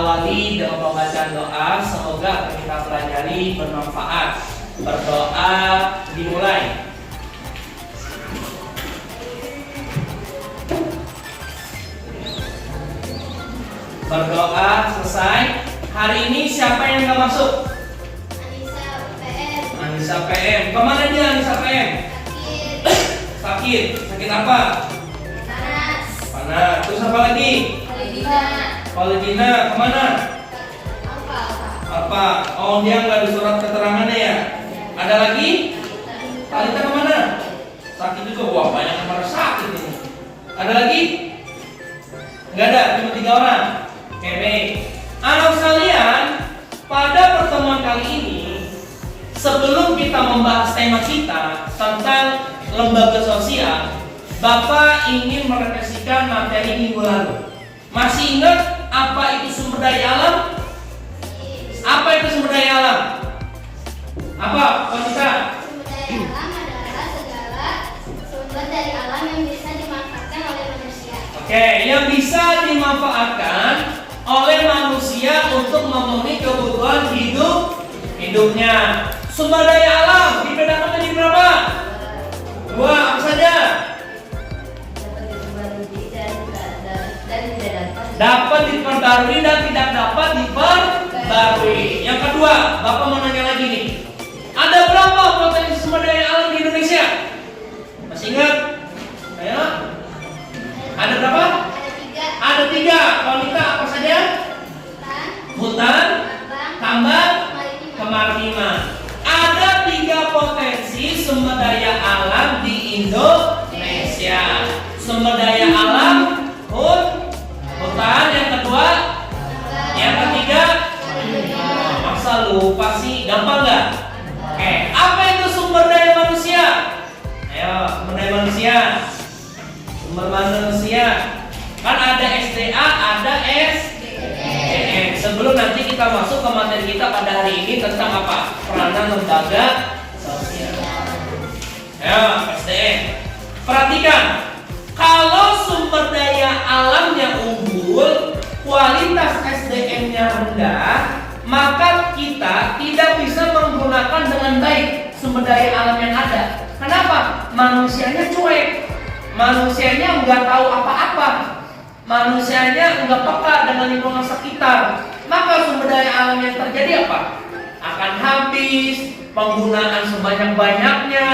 awali dengan pembacaan doa. Semoga apa yang kita pelajari bermanfaat. Berdoa dimulai. Berdoa selesai. Hari ini siapa yang nggak masuk? Anissa PM. Kemana dia Anissa PM? Sakit. Sakit apa? Panas. Terus apa lagi? Valentina. Kemana? Apa? Oh, dia nggak ada surat keterangannya ya? Ada lagi? Talita kemana? Sakit juga. Wah, banyak yang pada sakit ini. Ada lagi? Nggak ada. Cuma 3 orang. Oke, baik. Anak sekalian, pada pertemuan kali ini, sebelum kita membahas tema kita tentang lembaga sosial, Bapak ingin merefleksikan materi minggu lalu. Masih ingat apa itu sumber daya alam? Apa itu sumber daya alam? Apa, Wanita? Sumber daya alam adalah segala sumber dari alam yang bisa dimanfaatkan oleh manusia. Oke, yang bisa dimanfaatkan oleh manusia untuk memenuhi kebutuhan hidupnya. Sumber daya alam dibedakan menjadi berapa? 2, apa saja? Dapat diperbarui dan tidak dapat diperbarui. Yang kedua, Bapak mau nanya lagi nih. Ada berapa potensi sumber daya alam di Indonesia? Masih ingat? Ayo. Ada berapa? Ada 3. Wanita apa saja? Hutan, tambang, kemaritiman. Ada 3 potensi sumber daya alam di Indonesia. Sumber daya alam hutan, yang kedua, yang ketiga, masa lupa sih, gampang nggak? Oke, apa itu sumber daya manusia? Ayo, sumber daya manusia. Sumber manusia. Kan ada SDA, ada SDM. Sebelum nanti kita masuk ke materi kita pada hari ini tentang apa? Peranan lembaga sosial. Ayo, SDM. Perhatikan, kalau sumber daya alamnya unggul, kualitas SDM-nya rendah, maka kita tidak bisa menggunakan dengan baik sumber daya alam yang ada. Kenapa? Manusianya cuek. Manusianya nggak tahu apa-apa. Manusianya nggak peka dengan lingkungan sekitar. Maka sumber daya alam yang terjadi apa? Akan habis, penggunaan sebanyak-banyaknya,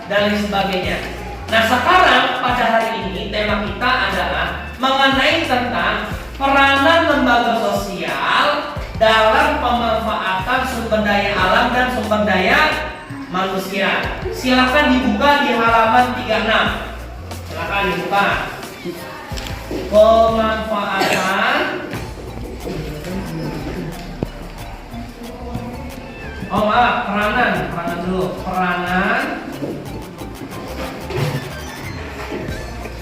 dan lain sebagainya. Nah, sekarang pada hari ini tema kita adalah mengenai tentang peranan lembaga sosial dalam pemanfaatan sumber daya alam dan sumber daya manusia. Silakan dibuka di halaman 36. Silakan dibuka. Pemanfaatan peranan dulu. Peranan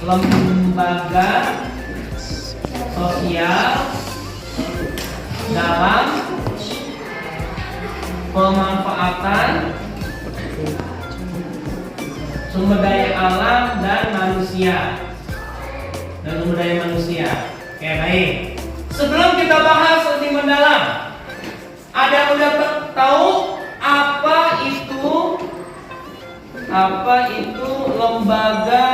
lembaga sosial dalam pemanfaatan sumber daya alam dan manusia. Oke, baik. Sebelum kita bahas lebih mendalam, ada yang udah tahu apa itu lembaga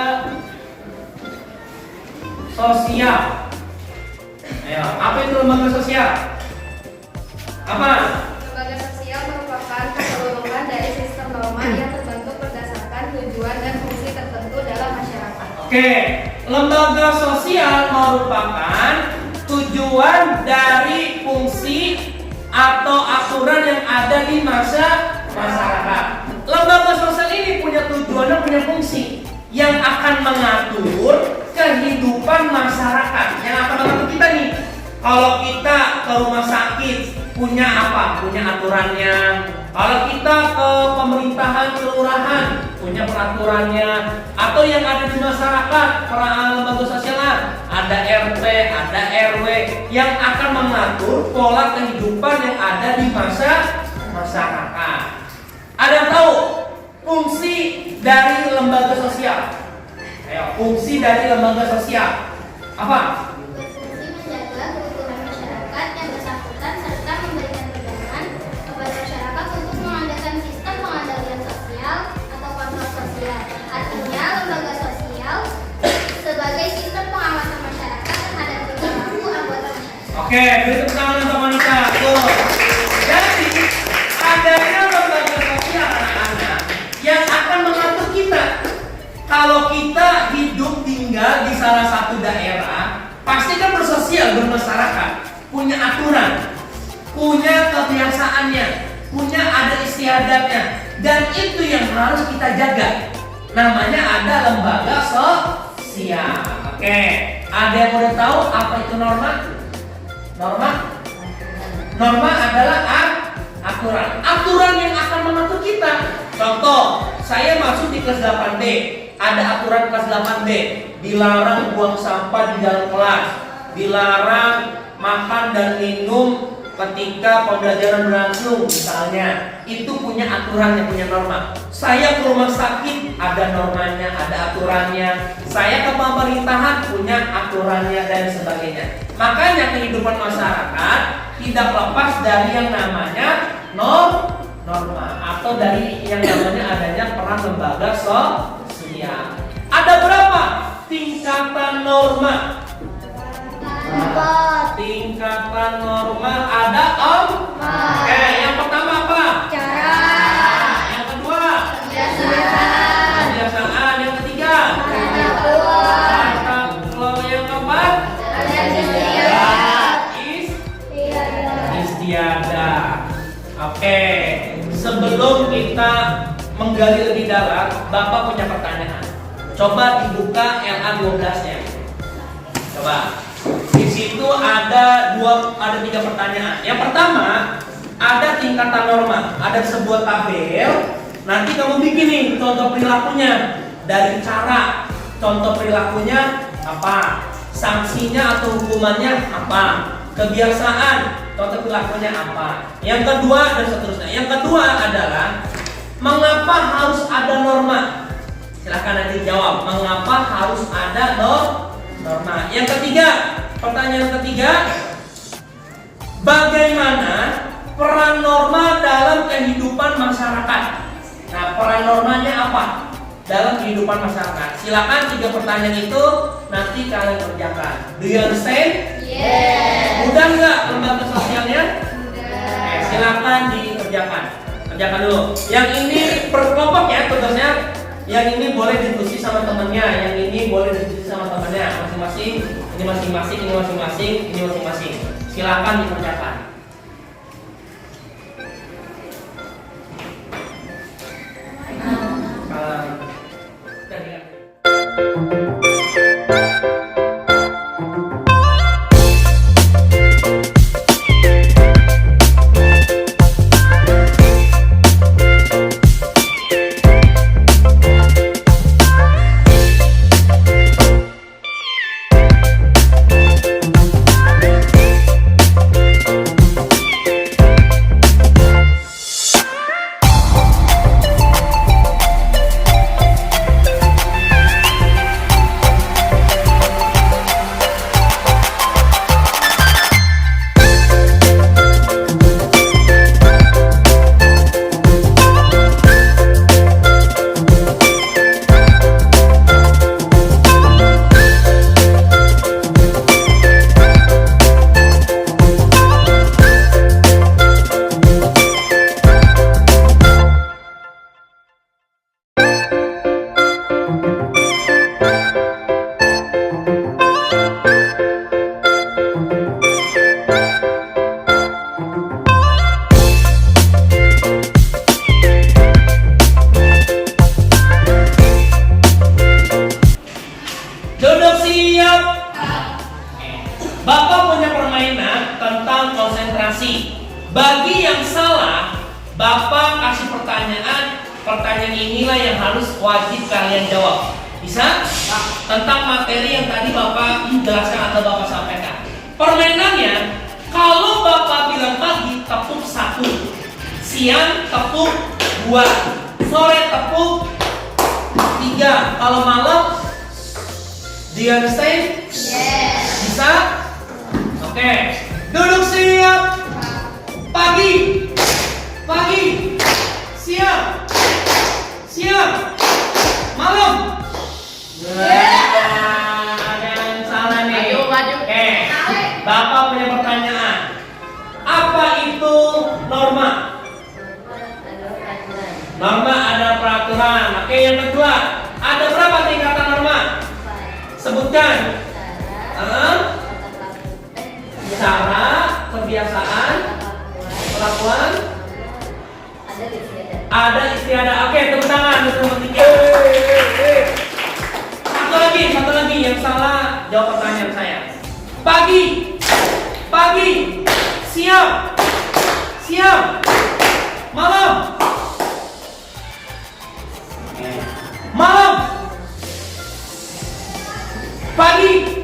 sosial? Ayo, apa itu lembaga sosial? Apa? Lembaga sosial merupakan keseluruhan dari sistem norma yang terbentuk berdasarkan tujuan dan fungsi tertentu dalam masyarakat. Oke, lembaga sosial merupakan tujuan dari fungsi atau aturan yang ada di masyarakat. Lembaga sosial ini punya tujuan dan punya fungsi yang akan mengatur kehidupan masyarakat. Yang akan mengatur kita nih. Kalau kita ke rumah sakit punya apa? Punya aturannya. Kalau kita ke pemerintahan kelurahan punya peraturannya. Atau yang ada di masyarakat, lembaga sosial ada RT, ada RW yang akan mengatur pola kehidupan yang ada di masyarakat. Ada yang tahu fungsi dari lembaga sosial? Ayo, fungsi dari lembaga sosial apa? Berfungsi menjaga keutuhan masyarakat yang Oke, beri tepuk tangan untuk Monica. Tuh. Jadi, adanya lembaga sosial anak-anak yang akan mengatur kita. Kalau kita hidup tinggal di salah satu daerah, pasti kan bersosial, bermasyarakat, punya aturan, punya kebiasaannya, punya ada istiadatnya, dan itu yang harus kita jaga. Namanya ada lembaga sosial. Oke, ada yang udah tahu apa itu norma? Norma adalah aturan. Aturan yang akan mengatur kita. Contoh, saya masuk di kelas 8B. Ada aturan kelas 8B. Dilarang buang sampah di dalam kelas. Dilarang makan dan minum ketika pembelajaran berlangsung misalnya. Itu punya aturannya, punya norma. Saya ke rumah sakit, ada normanya, ada aturannya. Saya ke pemerintahan, punya aturannya dan sebagainya. Makanya kehidupan masyarakat tidak lepas dari yang namanya norma atau dari yang namanya adanya peran lembaga sosial. Ada berapa tingkatan norma? Tingkatan norma ada Oke, yang pertama apa? Cara. Yang kedua? Kebiasaan. Kebiasaan. Yang ketiga? Tata kelola. Yang keempat? Istiadat. Oke, sebelum kita menggali lebih dalam, Bapak punya pertanyaan. Coba dibuka LA 12-nya. Coba. Di situ ada 3 pertanyaan. Yang pertama, ada tingkatan norma, ada sebuah tabel. Nanti kamu bikin nih contoh perilakunya dari cara. Contoh perilakunya apa? Sanksinya atau hukumannya apa? Kebiasaan, contoh perilakunya apa? Yang kedua dan seterusnya. Yang kedua adalah mengapa harus ada norma? Silahkan nanti jawab. Mengapa harus ada norma? Yang ketiga, pertanyaan ketiga, bagaimana peran norma dalam kehidupan masyarakat? Nah, peran normanya apa dalam kehidupan masyarakat? Silakan 3 pertanyaan itu nanti kalian kerjakan. Do you understand? Yes. Mudah nggak lembaga sosialnya? Mudah. Silakan dikerjakan. Kerjakan dulu. Yang ini per kelompok ya tugasnya. Yang ini boleh diskusi sama temannya, yang ini boleh diskusi sama temannya, masing-masing. Ini masing-masing, ini masing-masing, ini masing-masing. Silakan dikerjakan. Bapak punya permainan tentang konsentrasi. Bagi yang salah, Bapak kasih pertanyaan. Pertanyaan inilah yang harus wajib kalian jawab. Bisa? Tentang materi yang tadi Bapak jelaskan atau Bapak sampaikan. Permainannya, kalau Bapak bilang pagi, tepuk 1. Siang, tepuk 2. Sore, tepuk 3. Kalau malam, do you understand? Yes. Bisa? Oke. Duduk siap. Pagi. Pagi. Siap. Siap. Malam. Ada yang salah nih. Ayo, maju. Oke. Bapak punya pertanyaan. Norma ada peraturan. Oke, yang kedua, ada berapa tingkatan norma? Sebutkan. Cara, kebiasaan, perlakuan, ada istiadat. Oke, tepuk tangan untuk nomor 3. Satu lagi yang salah jawab pertanyaan saya. Pagi, siang, malam, pagi,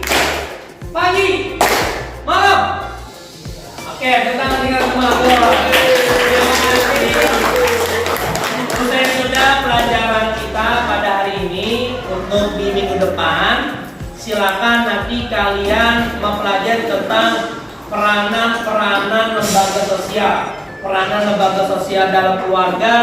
malam. Oke, tentang tinggal semua. Terima kasih. Selesai sudah pelajaran kita pada hari ini. Untuk di minggu depan, silakan nanti kalian mempelajari tentang peranan lembaga sosial. Peranan lembaga sosial dalam keluarga,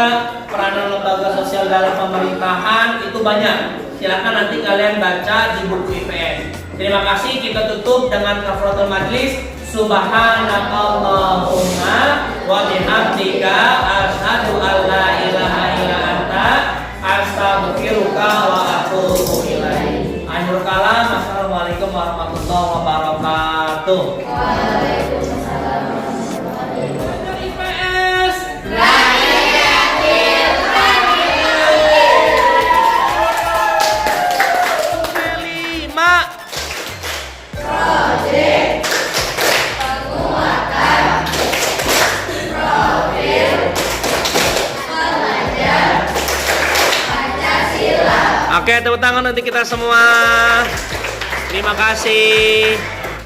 peranan lembaga sosial dalam pemerintahan, itu banyak. Silakan nanti kalian baca di buku IPS. Terima kasih, kita tutup dengan kafaratul majlis. Subhanakallahumma wa bihamdika asyhadu an la ilaha illa anta astaghfiruka wa atubu ilaik. Akhirul kalam, assalamualaikum warahmatullahi wabarakatuh. Waalaikumsalam. IPS. Oke, tepuk tangan untuk kita semua. Terima kasih.